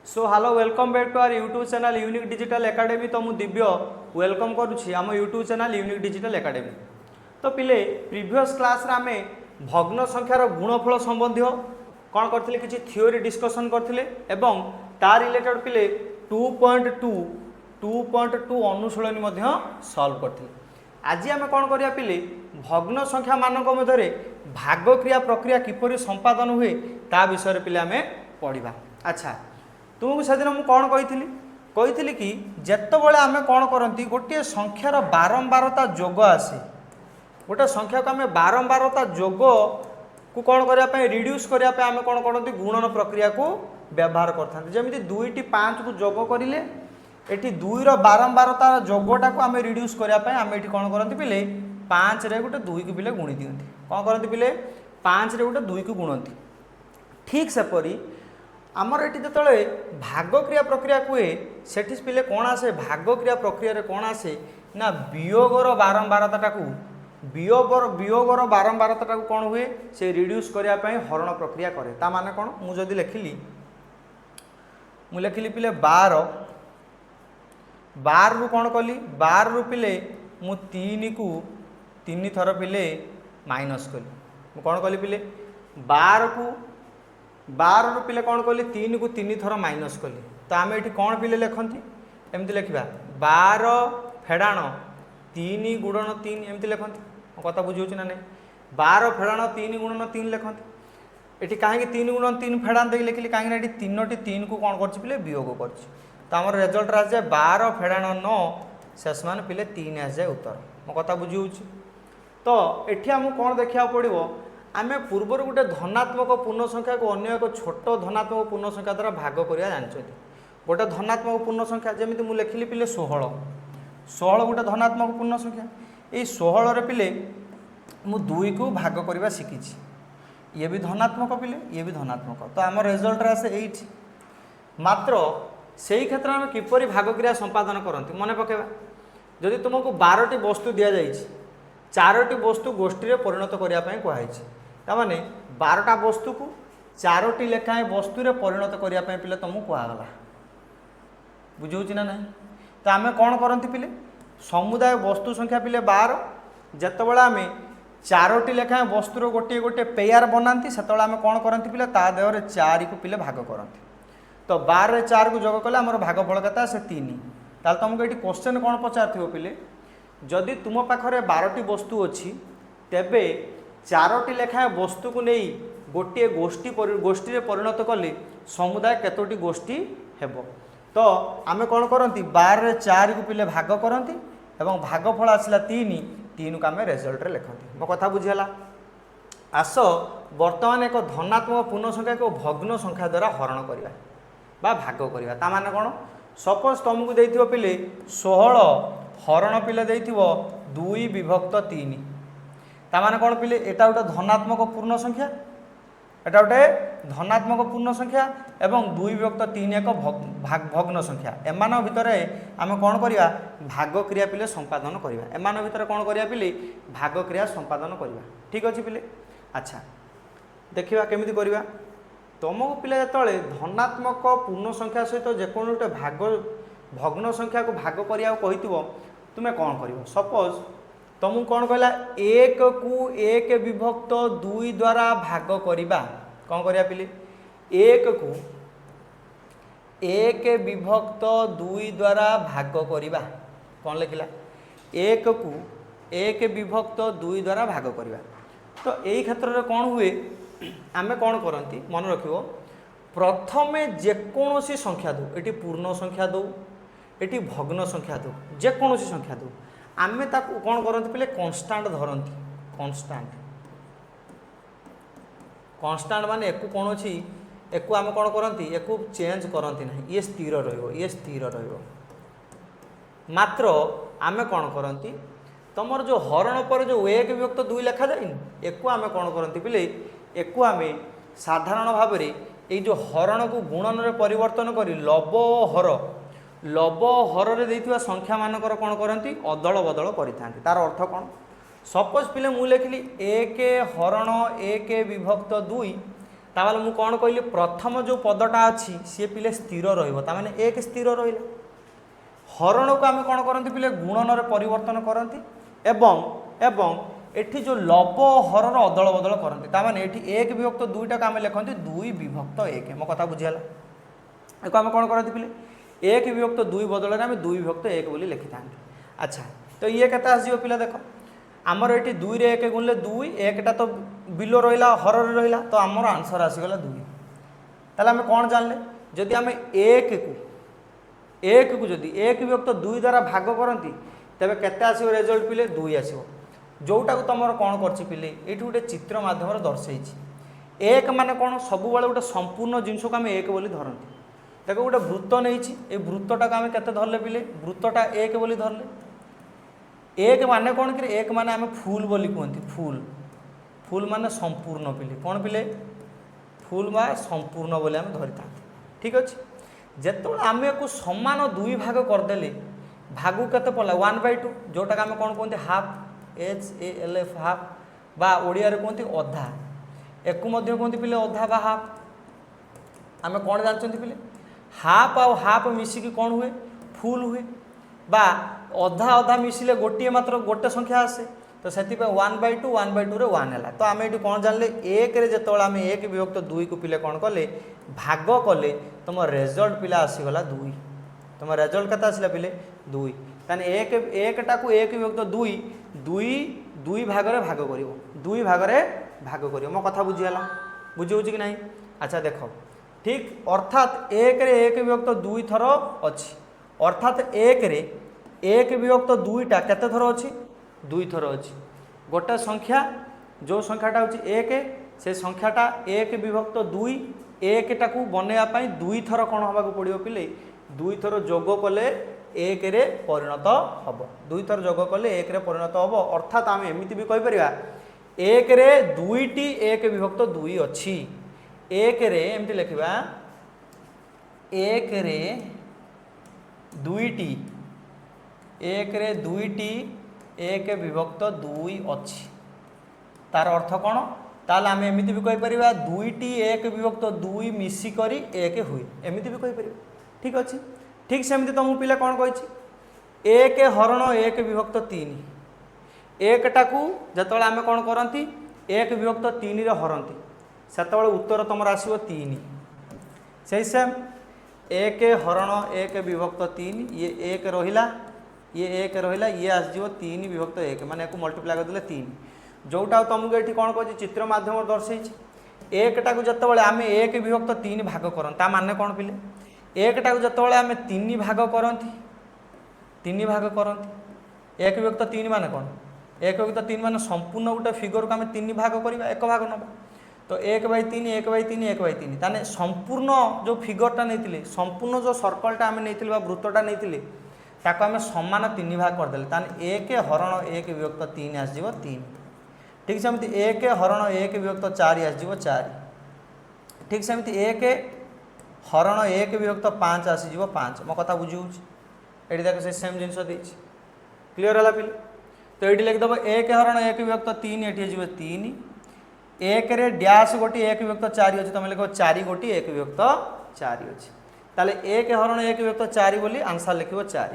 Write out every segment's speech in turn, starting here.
So hello welcome back to our YouTube channel unique digital academy. तो मुझे Divya welcome करुच्ची आम YouTube channel unique digital academy. तो पिले प्रीवियस क्लास रे आमे भग्न संख्यार गुणफल संबंधी कौन करथिले किछि थ्योरी डिस्कशन करथिले एवं ता रिलेटेड पिले 2.2 अनुशीलनी मध्य सॉल्व करथिले। आज आम कौन करिया पिले भग्न संख्या मानक मध्यरे भाग क्रिया प्रक्रिया किपरि संपादन हुए ता विषय पिले आमे पढ़िबा। अच्छा तुमको से दिन मुझे कौन कही कि जितेबाला आम कौन करती गोटे संख्यार बारंबारता जोग आसे गोटे संख्या को आम बारंबारता जोग को कौन करने रिड्यूस करने आम कौन करती गुणन प्रक्रिया को व्यवहार करते जमी 2 टी 5 को जोग करें ये 2 बारंबारता जोगटा को आम रिड्यूस करने आम ये कौन करती पिले 5 रे गोटे 2 को पिले गुणी दिखती कौन करती पिले 5 रे गोटे 2 को गुणती। ठीक सेपरी आमर ये जो भाग क्रिया प्रक्रिया हुए से पिले कौन आसे भाग क्रिया प्रक्रिया कौन आसे ना वियोगर बारंबारता को वियोगर बारंबारता को कौन हुए से रिड्यूस करने हरण प्रक्रिया करे ता माने कौन मुझे लिखिली पिले 12 रु कौन कली 12 रु पिले मु 3 को 3 थर पिले माइनस कली कौन कली पिले 12 रु पिले कौन कली 3 को 3 थर माइनस कली तो आम ये कौन पिले लिखती एमती लिखा 12 फेड़ाण 3 गुणन 3 एमती लिखती कथा बुझे ना नहीं 12 फेड़ाण 3 गुणन 3 लिखती ये कहीं 3 गुणन 3 फेड़ाण देख लिखिली कहीं 3 को कौन कर पिले वियोग कर तो आम रिजल्ट आस जाए 12 फेड़ाण 9 शेष मान पिले 3 आस जाए उत्तर मो कथा बुझी तो ये आमको कौन देखा पड़ो आम पूर्वर गोटे धनात्मक पूर्ण संख्या को अन्य एक छोट धनात्मक पूर्ण संख्या द्वारा भाग करा जानते गोटे धनात्मक पूर्ण संख्या जमी मुझे लिखिली पिले 16 गोटे धनात्मक पूर्ण संख्या ये 16 रे पिले मु 2 को भाग करवा शिखी ये भी धनात्मक पिले ये भी धनात्मक तो आम रिजल्ट आसे ये मात्र से ही क्षेत्र में किपरि भाग क्रिया संपादन करती मन पकेबा जदि तुमको 12टी वस्तु दि जाए 4टी वस्तु गोष्ठी परिणत करने कहुई ताने 12टा वस्तु को 4टी लेखाएं वस्तु रे परिणत करने पिले तुमको कहगला बुझे ना नहीं तो आम कौन करती पिले समुदाय वस्तु संख्या पिले 12 जितेबाला आम 4टी लेखाएं वस्तुर गोटे गोटे पेयर बनाती से आम कौन करती पिले ता देहरे 4 को पिले भाग करती तो 12 रे 4 को जोग कले आमर भागफल केता से 3 ताल तुमको ये क्वेश्चन कौन पचार पिले जदि तुम पाखरे 12टी वस्तु अच्छी तेबे 4टी लेखाएं वस्तु को नहीं गोटे गोष्ठी रे परिणत कले समुदाय केतोटी गोष्ठी हेबो तो आमे कौन करती 12 रे 4 को पिले भाग करती एवं भागफल आसला 3 को आम रिजल्ट रे लिखती मो कथा बुझीगला। आस वर्तमान एक धनात्मक पूर्ण संख्या को भग्न संख्या द्वारा हरण करवा बा भाग करवा ता माने कौन सपोज तुमको देथिबो पिले 16 हरण पिले देथिबो 2 विभक्त 3 ता माने कौन पिले एटा गोटे धनात्मक पूर्ण संख्या एटा गोटे धनात्मक पूर्ण संख्या एवं 2 विभक्त 3 एक भग्न संख्या एमान भितर आम कौन करवा भाग क्रिया पिले संपादन करवा एमान भितर कौन करवा पिले भाग क्रिया संपादन करवा ठीक अच्छे पिले। अच्छा देखिए केमिति करवा तुमको पिले जो धनात्मक पूर्ण संख्या सहित जेको गोटे भाग भग्न संख्या को भाग करिया कहिथिबो तुम्हें कौन कर सपोज तुमको कौन कहला 1 को 1 विभक्त 2 द्वारा भाग करिबा कौन करिया पिले 1 को 1 विभक्त 2 द्वारा भाग करिबा कौन लिखिला 1 को 1 विभक्त 2 द्वारा भाग करिबा तो यही क्षेत्र में कौन हुए आमे कौन करती मन रखिबो प्रथमे जेकोसी संख्या दो ये पूर्ण संख्या दो ये भग्न संख्या दो जेकोसी संख्या दो आमे ताकू कौन करती पिले कन्स्टांट धरती कन्स्टांट माने एकु कौन अच्छी एकु आमे कौन करती एकु चेंज करती ना ये स्थिर रहिबो मात्र आमे कौन करती तुमर जो हरण पर जो 1 विभक्त 2 लिखा जाए एकु आमे कौन करती पिले एकु आमे साधारण भाव में ये जो हरण को गुणन रे परिवर्तन करी लब हर रे देथिबा संख्या मानकर कौन करती अदल बदल करिथांती तार अर्थ कौन सपोज पिले मु लिखिली 1 हरण 1 विभक्त 2 ताले मु कौन कहली प्रथम जो पदटा अच्छी सी पिले स्थिर रही एक स्थिर रहा हरण को आम कौन करती पिले गुणन परिवर्तन करती एवं एठी जो लब हरर अदल बदल करती ताने एठी एक विभक्त दुईटा आम लिखती दुई विभक्त एक मो कथा बुझीगला एक आम कौन करती पिले एक विभक्त दुई बदल में आम दुई विभक्त एक बोली लिखि था। अच्छा तो ये केते आसो पिला देख आमर ये दुई रे एक गुणले दुई एकटा तो बिलो रहा हर रहा तो आमर आंसर आसीगला दुई ताले आम कौन जानले जदि आम एक को जदि एक विभक्त दुई द्वारा भाग करती तेरे केते आसो रेजल्ट पिले दुई आसो जोटा को तुम कौन कर पिले ये गोटे चित्र मध्यम दर्शे एक माने कौन सब गोटे संपूर्ण जिनस को आम एक बोली धरती देखो गोटे वृत्त नहीं वृत्तटा को आम केते धरले पिले वृत्तटा एक बोली धरले एक माने कौन कि एक माने आम फुल बोली कहती फुल माने संपूर्ण पिले कौन पिले फुल बा संपूर्ण बोली आम धरी था। ठीक अच्छे जिते आम को समान दुई भाग करदे भागु केते पड़ा 1/2 जोटा आम कौन कहते हाफ HALF हाफ बा ओडिया कहते अधा एक कहते पिले अधा बा हाफ आम कौन जानते पिले हाफ आउ हाफ मिसिकी कौन हुए फुल हुए बा अधा अधा मिसिले गोटे मात्र गोटे संख्या आसे तो से 1/2 रे 1 है तो आम ये कौन जानले एक रे जिते आम एक विभक्त दुई को पिले कौन कले भाग कले तुम रेजल्ट पिला आसीगला दुई तुम रेजल्ट केते आसला पिले दुई ताने एकटा को एक विभक्त दुई दुई दुई भाग रे भाग करिवो दुई भाग रे भाग करिवो मो कथा बुझीगला बुझी कि नहीं। अच्छा देख ठीक अर्थात एक रे एक विभक्त दुई थर अच्छी अर्थात एक रे एक विभक्त दुईटा केते थर अच्छी दुई थर अच्छी गोटे संख्या जो संख्याटा हूँ एक से संख्याटा एक विभक्त दुई एकटा को बनवाई दुई थर कौन हवा पड़ो पिले दुई थर जोग कले एक रे परिणत हम दुई थर जोग कले एक रे परिणत हम अर्थात आम एमती भी कहीपर एक रे दुईटी एक विभक्त दुई अच्छी एक रे एमती लिखा एक रे दुईटी एक रे दुईटी एक विभक्त दुई अच्छी तार अर्थ कौन ताल आम एमती भी कहीपर दुईटी एक विभक्त दुई मिसिक एक हुए एमती भी कहीपर ठीक अच्छे ठीक सेमती तुमको पिला कौन कही एक हरण एक विभक्त तीन एकटा को जिते आम कौन करती एक विभक्त तीन रे हरती से उत्तर तुम आसो तीन से सेम एक हरण एक विभक्त तीन ये एक रहा ये एक रहा ये आसो तीन विभक्त एक माने एक मल्टीप्लाई करदे तीन जोटा तुमको ये कौन कह चित्र मध्यम दर्शे एकटा को जिते आम एक विभक्त तीन भाग कर माने कौन पिले एकटा को जिते आम तीन भाग करती तीन भाग करती एक विभक्त तीन माने कौन एक विभक्त तीन माने संपूर्ण गोटे फिगर को आम तीन भाग करवा एक भाग नवा तो 1/3 1/3 1/3 ताने संपूर्ण जो फिगरटा नहीं संपूर्ण जो सर्कलटा आम नहीं वृत्तटा नहीं ताको आम समान तीन भाग करदे ताने एक हरण एक विभक्त तीन आसो तीन ठीक सेमती एक हरण एक विभक्त चार आसो चार ठीक सेमती एक हरण एक विभक्त पाँच आसीज पाँच मो कथा बुझी ये देख से सेम जिनस क्लीयर है पिले तो ये लिखिदेव एक हरण एक विभक्त तीन ये तीन एक रे डैश गोटी एक विभक्त चार अच्छी तुम लिख चार गोटी एक विभक्त चार अच्छी ताले एक हरण एक विभक्त चार बोली आंसर लिख चार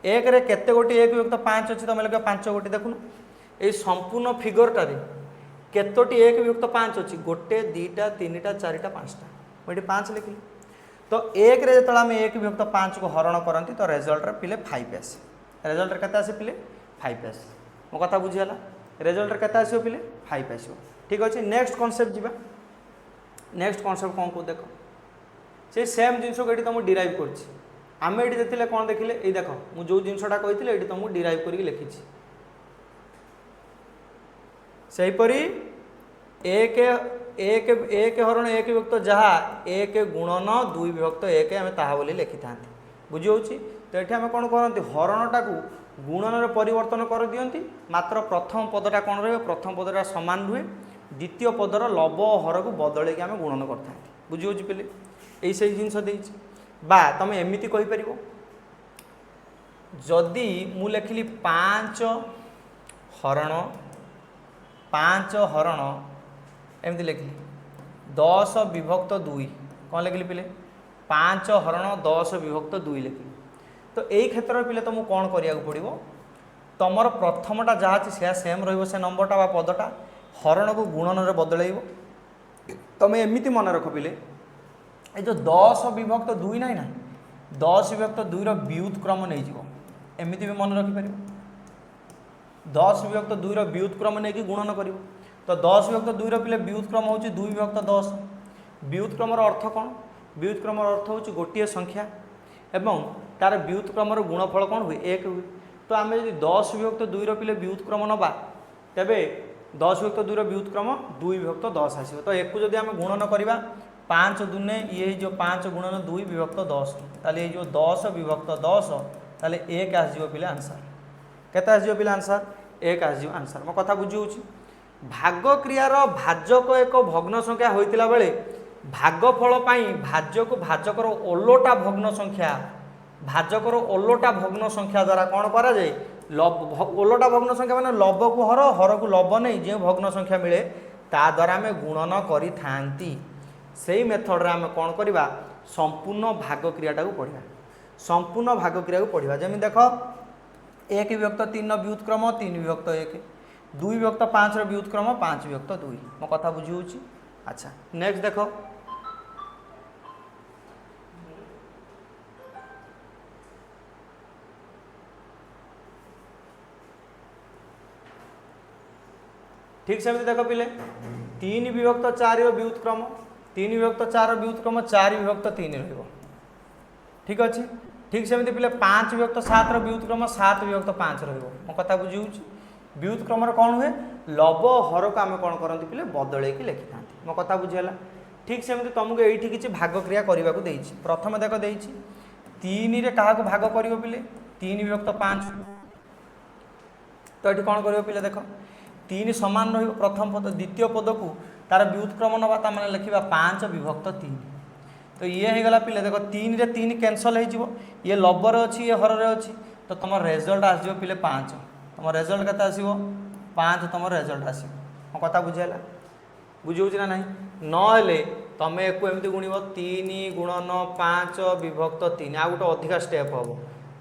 एक रे केते गोटी एक विभक्त पाँच अच्छी तुम लिख पाँच गोटी देखुन ये संपूर्ण फिगरटारे केतोटी एक विभक्त पाँच अच्छी गोटे दुईटा तीन टा चारिटा पाँचटा मुझे पाँच लिखिली तो एक रे जो आम एक विभक्त पाँच को हरण करती तो रेजल्ट पिले 5 आसे रेजल्ट केते आसे पिले 5 आसे मो कथा बुझीगला रेजल्ट केते आसो पिले 5 आसो ठीक अच्छे। नेक्स्ट कॉन्सेप्ट जीवा नेक्स्ट कॉन्सेप्ट कौन को देख से सेम जिनस को ये तुमको डिराइव करम ये देखते कौन देखिले ये देख मुझे जो जिनसा कही ये तुमको डिराइव करके लिखी सेहीपरी एक एक एक हरण एक विभक्त जहाँ एक गुणन दुई विभक्त एक आम ताहा बोली लिखि था बुझी होची तो ये आम कौन करती हरणटा को गुणन परिवर्तन कर दियंती मात्र प्रथम पदटा कौन रही प्रथम पदटा सामान रुहे द्वितीय पदर लब हर को बदल आम गुणन करता बुझी होची पिले यही से जिनस बा तुम एमती कहीपर जदि मु लिखिली 5 हरण एमती लिखिली 10 विभक्त 2 कौन लिखिली पिले 5 हरण 10 विभक्त 2 लिखिली। तो यही क्षेत्र में पिले तुमको कौन करिया पड़ो तुमर प्रथमटा जहाँ अच्छे से सेम रही से नंबरटा बा पदटा हरण को गुणन में बदल तुम एमती मन रख पिले ये जो 10 विभक्त 2 ना 10 विभक्त 2 व्युत्क्रम नहीं जीवो एमती भी मन रखिपर 10 विभक्त 2 व्युत्क्रम नहीं गुणन कर तो 10 विभक्त 2 पिले व्युत्क्रम हूँ 2 विभक्त 10 व्युत्क्रम अर्थ कौन व्युत्क्रम अर्थ हूँ गोटे संख्या एवं तार व्युत्क्रम गुणफल कौन हुए 1 हुए। तो आम जब 10 विभक्त 2 पिले व्युत्क्रम नवा तेबे 10 विभक्त 2 व्युत्क्रम 2 विभक्त 10 आसो। तो एक जब आम गुणन करवा 5 दुने ये जो 5 गुणन 2 विभक्त 10 ताले जो 10 विभक्त 10 ताले 1 आसो पिले आंसर केते आसो पिले आंसर 1 आसो आंसर। मो कथा बुझी होची भाग क्रियार भाजक एक भग्न संख्या होइतिला बेले भागफल पाई भाजक भाजकर ओलोटा भग्न संख्या भाजकर ओलोटा भग्न संख्या द्वारा कौन करा जाए लब ओलोटा भग्न संख्या माने लब को हर को लब नहीं जो भग्न संख्या मिले ता द्वारा आम गुणन करी थांती से मेथड रे आम कौन करवा संपूर्ण भाग क्रियाटा को पढ़ा संपूर्ण भाग क्रिया को पढ़ा जमी देख 1 विभक्त 3 व्युत्क्रम 3 विभक्त 1 2 विभक्त 5 व्युत्क्रम 5 विभक्त 2 मो कथा बुझी होची। अच्छा नेक्स्ट देख ठीक से देख पिले 3 विभक्त 4 व्युत्क्रम 3 विभक्त 4 व्युत्क्रम 4 विभक्त 3 रहिबो ठीक अच्छे। ठीक से पिले 5 विभक्त 7 व्युत्क्रम 7 विभक्त 5 रहिबो मो कथा बुझी होची। व्युत्क्रम कौन हुए लब हर को आम कौन करती पिले बदल लिखि था मो कथा बुझीगला। ठीक से तुमको ये किसी भाग क्रिया करने को देछि प्रथम देख देछि 3 रे क्या भाग कर पिले 3 विभक्त 5 तो ये कौन कर पिले देख 3 सामान रही प्रथम पद द्वितीय पद को तार व्युत्क्रम नवा मैंने लिखा 5 विभक्त 3 तो ये होगला पिले देख 3 रे 3 कैनसल हो ये लबर अच्छी ये हर अच्छी तो तुम रेजल्ट आसो पिले 5 तुम रेजल्ट केते आसो 5 तुम रेजल्ट आसो मो कथा बुझीगला बुझे ना नहीं नहेले तुम एक एमती गुणव 3 गुणन 5 विभक्त 3 आ गोटे अधिका स्टेप हम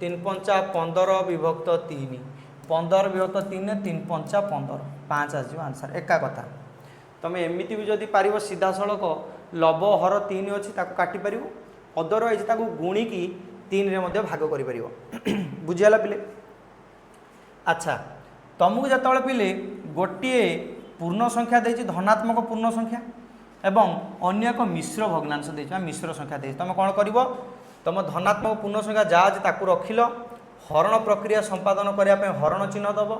3 5 15 विभक्त 3 15 विभक्त 3 3 5 15 5 आसो आंसर एका कथा तुम एमती भी जदि पार सीधा सड़क लब हर 3 अच्छी काटिपर अदरवाइज ताको गुणिकी 3 रे मध्य भाग कर बुझीगला पिले। अच्छा तुमको जो पिले गोटे पूर्ण संख्या देछि धनात्मक पूर्ण संख्या एवं अन्य एक मिश्र भग्नांश देछि मिश्र संख्या देछि तुम कौन कर तुम धनात्मक पूर्ण संख्या जहाँ अच्छे ताकू रखिल हरण प्रक्रिया संपादन करने हरण चिन्ह दब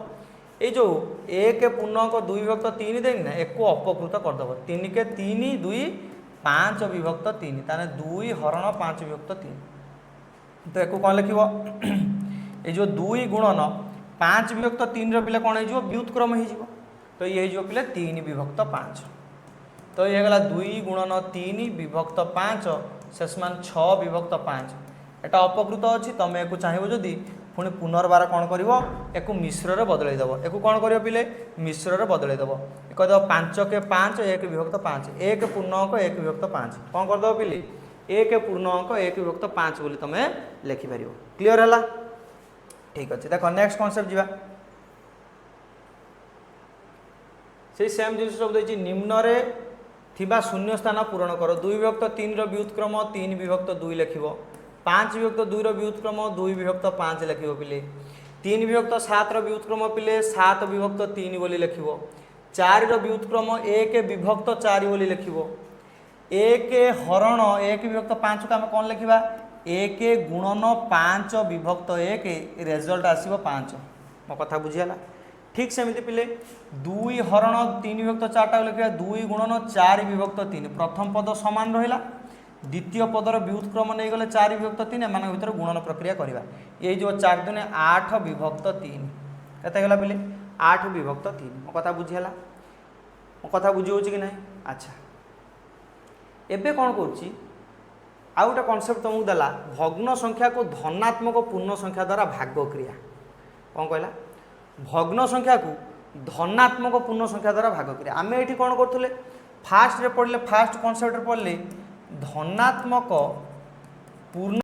ये जो 1 पूर्णांक 2 विभक्त 3 देनी ना एक अपकृत करदेव 3 के 3 2 5 विभक्त 3 ताने 2 हरण 5 विभक्त 3 तो एक कौन लिख ये जो 2 गुणन 5 विभक्त 3 पिले कौन हो व्युत्क्रम हो तो ये हो पिले 3 विभक्त 5 तो ये गला 2 गुणन 3 विभक्त 5 शेष मान 6 विभक्त 5 एटा अपकृत अच्छी तुम एक चाहब जदि पुणी पुनर्बार कौन कर एक मिश्र बदल देव एक कौन कर पिले मिश्र बदल देव कह 5 के 5 1 विभक्त 5 1 पूर्णांक 1 विभक्त 5 कौन करदेव पिले 1 पूर्णांक 1 विभक्त 5 बोली तुम लिखिपर क्लीयर है ठीक अच्छे। देख नेक्स्ट कॉन्सेप्ट जीवा से सेम जिन सब देखिए निम्न रे थिबा शून्य स्थान पूरण कर 2 विभक्त 3 व्युत्क्रम 3 विभक्त 2 लिख 5 विभक्त 2 व्युत्क्रम 2 विभक्त 5 लिख पिले 3 विभक्त 7 व्युत्क्रम पिले 7 विभक्त 3 बोली लिख 4 व्युत्क्रम 1 विभक्त 4 बोली लिख 1 हरण 1 विभक्त 5 को आम कौन लिखा 1 गुणन 5 विभक्त 1 रेजल्ट आसो 5 मो कथा बुझीगला। ठीक सेमती पिले 2 हरण 3 विभक्त 4 लिखा 2 गुणन 4 विभक्त 3 प्रथम पद सामान रहा द्वितीय पदर व्युत्क्रम नहीं गले 4 विभक्त 3 एम भर गुणन प्रक्रिया करवा ये जो 4 दुने 8 विभक्त 3 केते गला पिले 8 विभक्त 3 मो कथा बुझीगला मो कथा बुझी होची कि नहीं। अच्छा एबे कौन करूची आ गोटे कॉन्सेप्ट तुमको देला भग्न संख्या को धनात्मक पूर्ण संख्या द्वारा भाग क्रिया कौन कहला भग्न संख्या को धनात्मक पूर्ण संख्या द्वारा भाग क्रिया आम ये कौन करूँ फास्ट रे पढ़ले फास्ट कॉन्सेप्ट रे पढ़ले धनात्मक पूर्ण